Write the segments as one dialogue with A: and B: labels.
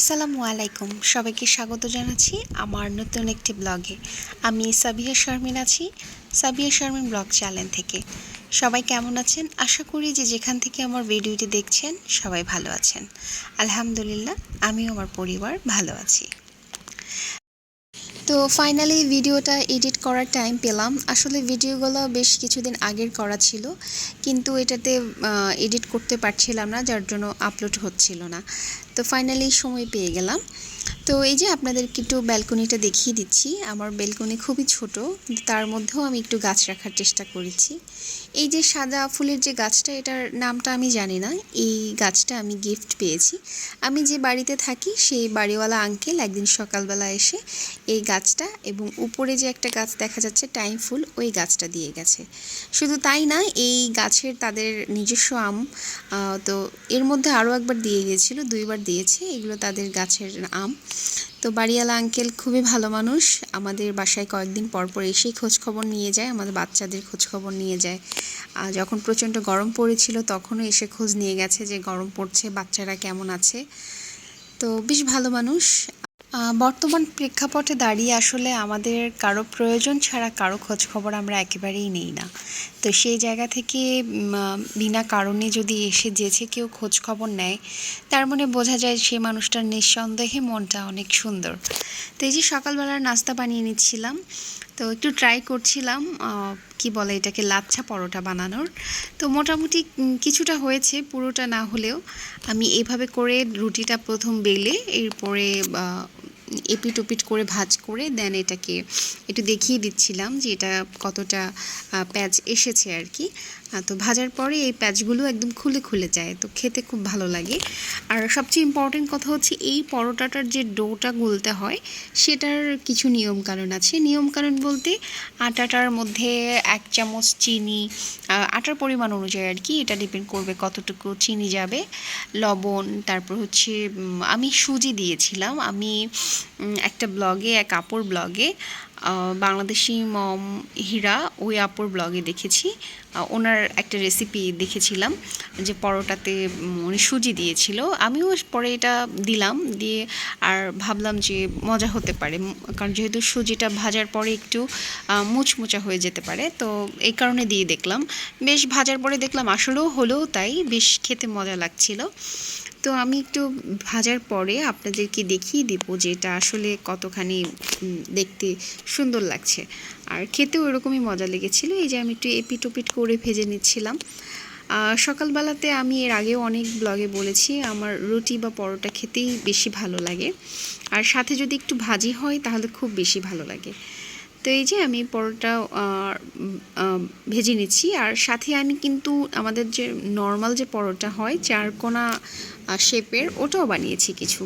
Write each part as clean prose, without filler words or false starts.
A: আসসালামু আলাইকুম, সবাইকে স্বাগত জানাচ্ছি আমার নতুন একটি ব্লগে। আমি সাবিয়া শারমিন আছি সাবিয়া শারমিন ব্লগ চ্যানেল থেকে। সবাই কেমন আছেন? আশা করি যে যেখান থেকে আমার ভিডিওটি দেখছেন সবাই ভালো আছেন। আলহামদুলিল্লাহ, আমিও আমার পরিবার ভালো আছি। তো ফাইনালি ভিডিওটা এডিট করার টাইম পেলাম। আসলে ভিডিওগুলো বেশ কিছুদিন আগের করা ছিল, কিন্তু এটাতে এডিট করতে পারছিলাম না, যার জন্য আপলোড হচ্ছিল না। তো ফাইনালি সময় পেয়ে গেলাম। তো এই যে আপনাদেরকে একটু ব্যালকনিটা দেখিয়ে দিচ্ছি। আমার ব্যালকনি খুবই ছোট, কিন্তু তার মধ্যেও আমি একটু গাছ রাখার চেষ্টা করেছি। এই যে সাদা ফুলের যে গাছটা, এটার নামটা আমি জানি না। এই গাছটা আমি গিফট পেয়েছি। আমি যে বাড়িতে থাকি সেই বাড়িওয়ালা আঙ্কেল একদিন সকালবেলা এসে এই গাছটা এবং উপরে যে একটা গাছ দেখা যাচ্ছে টাইম ফুল, ওই গাছটা দিয়ে গেছে। শুধু তাই না, এই গাছের তাদের নিজস্ব আম, তো এর মধ্যে আরও একবার দিয়ে গিয়েছিল, 2বার দিয়েছে। এগুলো তাদের গাছের আম। তো বাড়িওয়ালা আঙ্কেল খুবই ভালো মানুষ, আমাদের বাসায় কয়েকদিন পর পর এসেই খোঁজখবর নিয়ে যায়, আমাদের বাচ্চাদের খোঁজখবর নিয়ে যায়। যখন প্রচণ্ড গরম পড়েছিল তখনও এসে খোঁজ নিয়ে গেছে যে গরম পড়ছে, বাচ্চারা কেমন আছে। তো বেশ ভালো মানুষ। বর্তমান প্রেক্ষাপটে দাঁড়িয়ে আসলে আমাদের কারো প্রয়োজন ছাড়া কারো খোঁজখবর আমরা একেবারেই নেই না। তো সেই জায়গা থেকে বিনা কারণে যদি এসে যেছে কেউ খোঁজখবর নেয়, তার মানে বোঝা যায় সে মানুষটার নিঃসন্দেহে মনটা অনেক সুন্দর। তো এই যে সকালবেলার নাস্তা বানিয়ে নিচ্ছিলাম, তো একটু ট্রাই করছিলাম কি বলে এটাকে, লাচ্ছা পরোটা বানানোর। তো মোটামুটি কিছুটা হয়েছে, পুরোটা না হলেও। আমি এভাবে করে রুটিটা প্রথম বেলে এরপরে এপিট ওপিট করে ভাঁজ করে দেন এটাকে একটু দেখিয়ে দিচ্ছিলাম যে এটা কতটা প্যাচ এসেছে আর কি। তো ভাজার পরে এই প্যাচগুলো একদম খুলে খুলে যায়, তো খেতে খুব ভালো লাগে। আর সবচেয়ে ইম্পর্টেন্ট কথা হচ্ছে এই পরোটাটার যে ডোটা গুলতে হয় সেটার কিছু নিয়মকানুন আছে। নিয়মকানুন বলতে আটাটার মধ্যে 1 চামচ চিনি, আটার পরিমাণ অনুযায়ী আর কি, এটা ডিপেন্ড করবে কতটুকু চিনি যাবে, লবণ, তারপর হচ্ছে আমি সুজি দিয়েছিলাম। আমি একটা ব্লগে, এক আপুর ব্লগে, বাংলাদেশি মম হীরা, ওই আপুর ব্লগে দেখেছি, ওনার একটা রেসিপি দেখেছিলাম যে পরোটাতে উনি সুজি দিয়েছিল। আমিও পরে এটা দিলাম, দিয়ে আর ভাবলাম যে মজা হতে পারে, কারণ যেহেতু সুজিটা ভাজার পরে একটু মুচমুচা হয়ে যেতে পারে, তো এই কারণে দিয়ে দেখলাম। বেশ ভাজার পরে দেখলাম আসলেও হলেও তাই, বেশ খেতে মজা লাগছিল। তো আমি একটু ভাজার পরে আপনাদেরকে দেখিয়ে দেব যে এটা আসলে কতখানি দেখতে সুন্দর লাগছে, আর খেতেও এরকমই মজা লেগেছিল। এই যে আমি একটু এপিট ওপিট করে ভেজে নিচ্ছিলাম। সকালবেলাতে আমি এর আগেও অনেক ব্লগে বলেছি আমার রুটি বা পরোটা খেতেই বেশি ভালো লাগে, আর সাথে যদি একটু ভাজি হয় তাহলে খুব বেশি ভালো লাগে। তো এই যে আমি পরোটা ভেজে নিচ্ছি, আর সাথে আমি কিন্তু আমাদের যে নর্মাল যে পরোটা হয় 4 কোনা শেপের, ওটাও বানিয়েছি কিছু।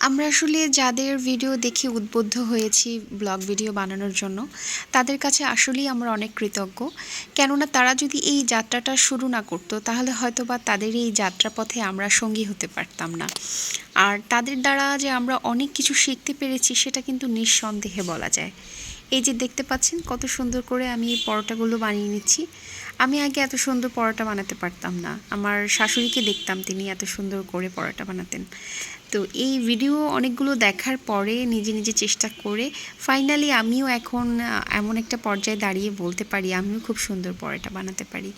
A: আমরা আসলে যাদের ভিডিও দেখে উদ্বুদ্ধ হয়েছি ব্লগ ভিডিও বানানোর জন্য, তাদের কাছে আসলেই আমরা অনেক কৃতজ্ঞ। কেননা তারা যদি এই যাত্রাটা শুরু না করতো তাহলে হয়তো বা তাদের এই যাত্রাপথে আমরা সঙ্গী হতে পারতাম না। আর তাদের দ্বারা যে আমরা অনেক কিছু শিখতে পেরেছি সেটা কিন্তু নিঃসন্দেহে বলা যায়। এই যে দেখতে পাচ্ছেন কত সুন্দর করে আমি এই পরোটাগুলো বানিয়ে নিচ্ছি। আমি আগে এত সুন্দর পরোটা বানাতে পারতাম না, আমার শাশুড়িকে দেখতাম তিনি এত সুন্দর করে পরোটা বানাতেন। তো এই ভিডিও অনেকগুলো দেখার পরে নিজে নিজে চেষ্টা করে ফাইনালি আমিও এখন এমন একটা পর্যায়ে দাঁড়িয়ে বলতে পারি আমিও খুব সুন্দর পরোটা বানাতে পারি।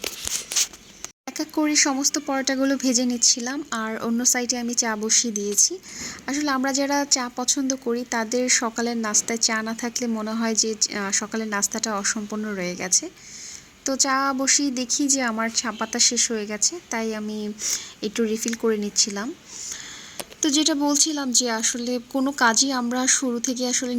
A: এক এক করে সমস্ত পরোটাগুলো ভেজে নিচ্ছিলাম, আর অন্য সাইডে আমি চা বসিয়ে দিয়েছি। আসলে আমরা যারা চা পছন্দ করি তাদের সকালের নাস্তায় চা না থাকলে মনে হয় যে সকালের নাস্তাটা অসম্পূর্ণ রয়ে গেছে। তো চা বসিয়ে দেখি যে আমার চা পাতা শেষ হয়ে গেছে, তাই আমি একটু রিফিল করে নিচ্ছিলাম। তো যেটা বলছিলাম যে আসলে কোনো কাজই আমরা শুরু থেকে আসলে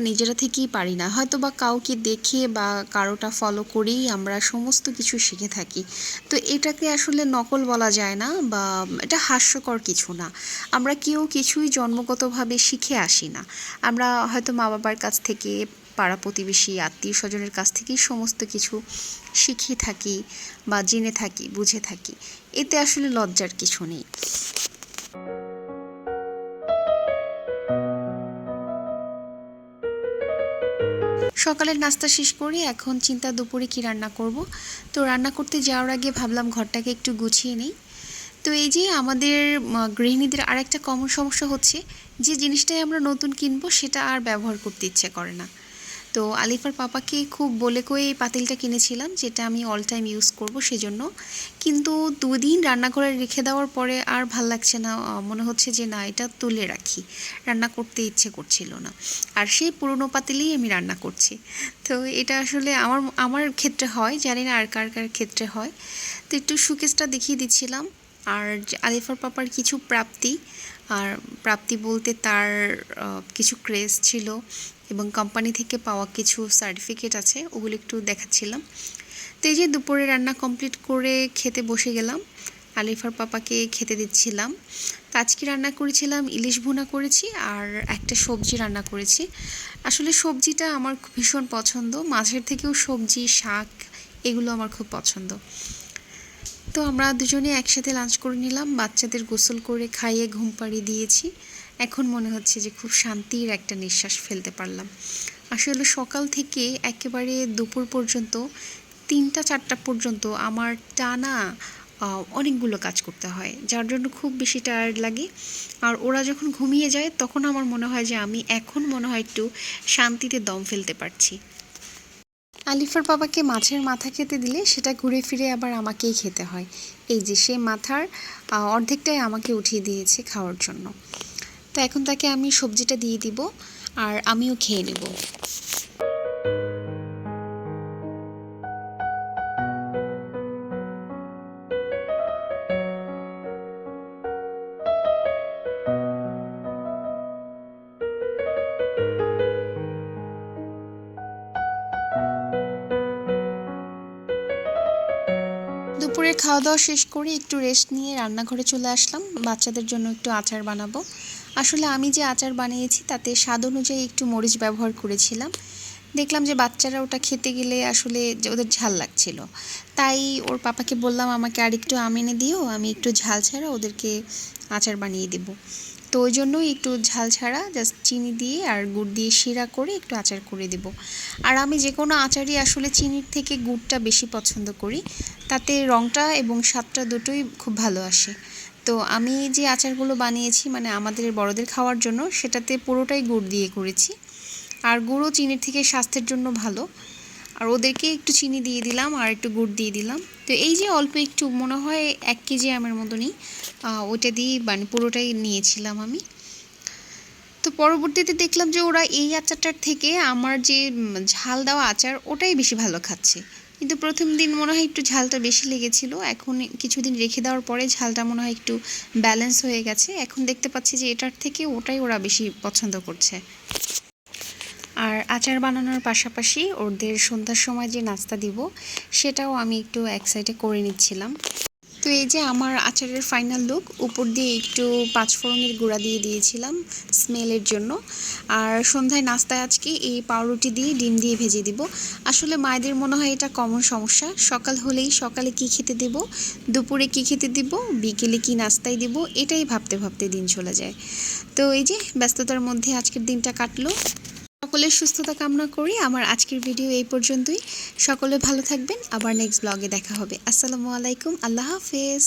A: নিজেরা থেকেই পারি না, হয়তো বা কাউকে দেখে বা কারোটা ফলো করেই আমরা সমস্ত কিছু শিখে থাকি। তো এটাকে আসলে নকল বলা যায় না, বা এটা হাস্যকর কিছু না। আমরা কেউ কিছুই জন্মগতভাবে শিখে আসি না। আমরা হয়তো মা বাবার কাছ থেকে, পাড়া প্রতিবেশী, আত্মীয় স্বজনের কাছ থেকেই সমস্ত কিছু শিখে থাকি বা জেনে থাকি, বুঝে থাকি। এতে আসলে লজ্জার কিছু নেই। সকালের নাস্তা শেষ করে এখন চিন্তা দুপুরে কি রান্না করব। তো রান্না করতে যাওয়ার আগে ভাবলাম ঘরটাকে একটু গুছিয়ে নিই। তো এই যে আমাদের গৃহিণীদের আরেকটা কমন সমস্যা হচ্ছে যে জিনিসটাই আমরা নতুন কিনবো সেটা আর ব্যবহার করতে ইচ্ছে করে না। তো আলিফার পাপাকে খুব বলে কয়ে এই পাতিলটা কিনেছিলাম, যেটা আমি অল টাইম ইউজ করব সেজন্য। কিন্তু 2 দিন রান্না করে রেখে দেওয়ার পরে আর ভাল লাগছে না, মনে হচ্ছে যে না এটা তুলে রাখি, রান্না করতে ইচ্ছে করছিল না। আর সেই পুরনো পাতিলেই আমি রান্না করছি। তো এটা আসলে আমার আমার ক্ষেত্রে হয়, জানি না আর কার কার ক্ষেত্রে হয়। তো একটু শোকেসটা দেখিয়ে দিচ্ছিলাম। আর আলিফার পাপার কিছু প্রাপ্তি, আর প্রাপ্তি বলতে তার কিছু ক্রেজ ছিল এবং কোম্পানি থেকে পাওয়া কিছু সার্টিফিকেট আছে, ওগুলো একটু দেখাচ্ছিলাম। তো এই যে দুপুরে রান্না কমপ্লিট করে খেতে বসে গেলাম, আলিফার পাপাকে খেতে দিচ্ছিলাম। তো আজকে রান্না করেছিলাম ইলিশ ভুনা করেছি আর একটা সবজি রান্না করেছি। আসলে সবজিটা আমার ভীষণ পছন্দ, মাছের থেকেও সবজি শাক এগুলো আমার খুব পছন্দ। তো আমরা দুজনে একসাথে লাঞ্চ করে নিলাম, বাচ্চাদের গোসল করে খাইয়ে ঘুম পাড়িয়ে দিয়েছি। এখন মনে হচ্ছে যে খুব শান্তির একটা নিঃশ্বাস ফেলতে পারলাম। আসলে সকাল থেকে একেবারে দুপুর পর্যন্ত 3টা-4টা পর্যন্ত আমার টানা অনেকগুলো কাজ করতে হয়, যার জন্য খুব বেশি টায়ার্ড লাগে। আর ওরা যখন ঘুমিয়ে যায় তখন আমার মনে হয় যে আমি এখন মনে হয় একটু শান্তিতে দম ফেলতে পারছি। আলিফার বাবাকে মাছের মাথা খেতে দিলে সেটা ঘুরে ফিরে আবার আমাকেই খেতে হয়। এই যে সে মাথার অর্ধেকটাই আমাকে উঠিয়ে দিয়েছে খাওয়ার জন্য। তো এখন তাকে আমি সবজিটা দিয়ে দিব আর আমিও খেয়ে নেব। দুপুরে খাওয়া দাওয়া শেষ করে একটু রেস্ট নিয়ে রান্নাঘরে চলে আসলাম, বাচ্চাদের জন্য একটু আচার বানাবো। আসলে আমি যে আচার বানিয়েছি তাতে স্বাদ অনুযায়ী একটু মরিচ ব্যবহার করেছিলাম। দেখলাম যে বাচ্চারা ওটা খেতে গেলে আসলে যে ওদের ঝাল লাগছিল, তাই ওর পাপাকে বললাম আমাকে আর একটু আম এনে দিও, আমি একটু ঝাল ছাড়া ওদেরকে আচার বানিয়ে দেব। তো ওই জন্যই একটু ঝাল ছাড়া জাস্ট চিনি দিয়ে আর গুড় দিয়ে শিরা করে একটু আচার করে দেব। আর আমি যে কোনো আচারই আসলে চিনির থেকে গুড়টা বেশি পছন্দ করি, তাতে রঙটা এবং স্বাদটা দুটোই খুব ভালো আসে। তো আমি যে আচারগুলো বানিয়েছি মানে আমাদের বড়দের খাওয়ার জন্য, সেটাতে পুরোটাই গুড় দিয়ে করেছি। আর গুড়ও চিনির থেকে স্বাস্থ্যের জন্য ভালো। আর ওদেরকে একটু চিনি দিয়ে দিলাম আর একটু গুড় দিয়ে দিলাম। তো এই যে অল্প একটু মনে হয় 1 কেজি আমের মতনই, ওটা দিয়ে মানে পুরোটাই নিয়েছিলাম আমি। তো পরবর্তীতে দেখলাম যে ওরা এই আচারটার থেকে আমার যে ঝাল দেওয়া আচার ওটাই বেশি ভালো খাচ্ছে। কিন্তু প্রথম দিন মনে হয় একটু ঝালটা বেশি লেগেছিল, এখন কিছুদিন রেখে দেওয়ার পরে ঝালটা মনে হয় একটু ব্যালেন্স হয়ে গেছে। এখন দেখতে পাচ্ছি যে এটার থেকে ওটাই ওরা বেশি পছন্দ করছে। আর আচার বানানোর পাশাপাশি ওদের সন্ধ্যার সময় যে নাস্তা দিব সেটাও আমি একটু এক সাইডে করে নিচ্ছিলাম। তো এই যে আমার আচারের ফাইনাল লুক, উপর দিয়ে একটু 5 ফোড়নের গুঁড়া দিয়ে দিয়েছিলাম স্মেলের জন্য। আর সন্ধ্যায় নাস্তায় আজকে এই পাউরুটি দিয়ে ডিম দিয়ে ভেজে দিব। আসলে মায়েদের মনে হয় এটা কমন সমস্যা, সকাল হলেই সকালে কি খেতে দেব, দুপুরে কি খেতে দিব, বিকেলে কি নাস্তায় দিব, এটাই ভাবতে ভাবতে দিন চলে যায়। তো এই যে ব্যস্ততার মধ্যে আজকের দিনটা কাটলো। সকলের সুস্থতা কামনা করি। আমার আজকের ভিডিও এই পর্যন্তই। সকলে ভালো থাকবেন, আবার নেক্সট ব্লগে দেখা হবে। আসসালামু আলাইকুম, আল্লাহ হাফেজ।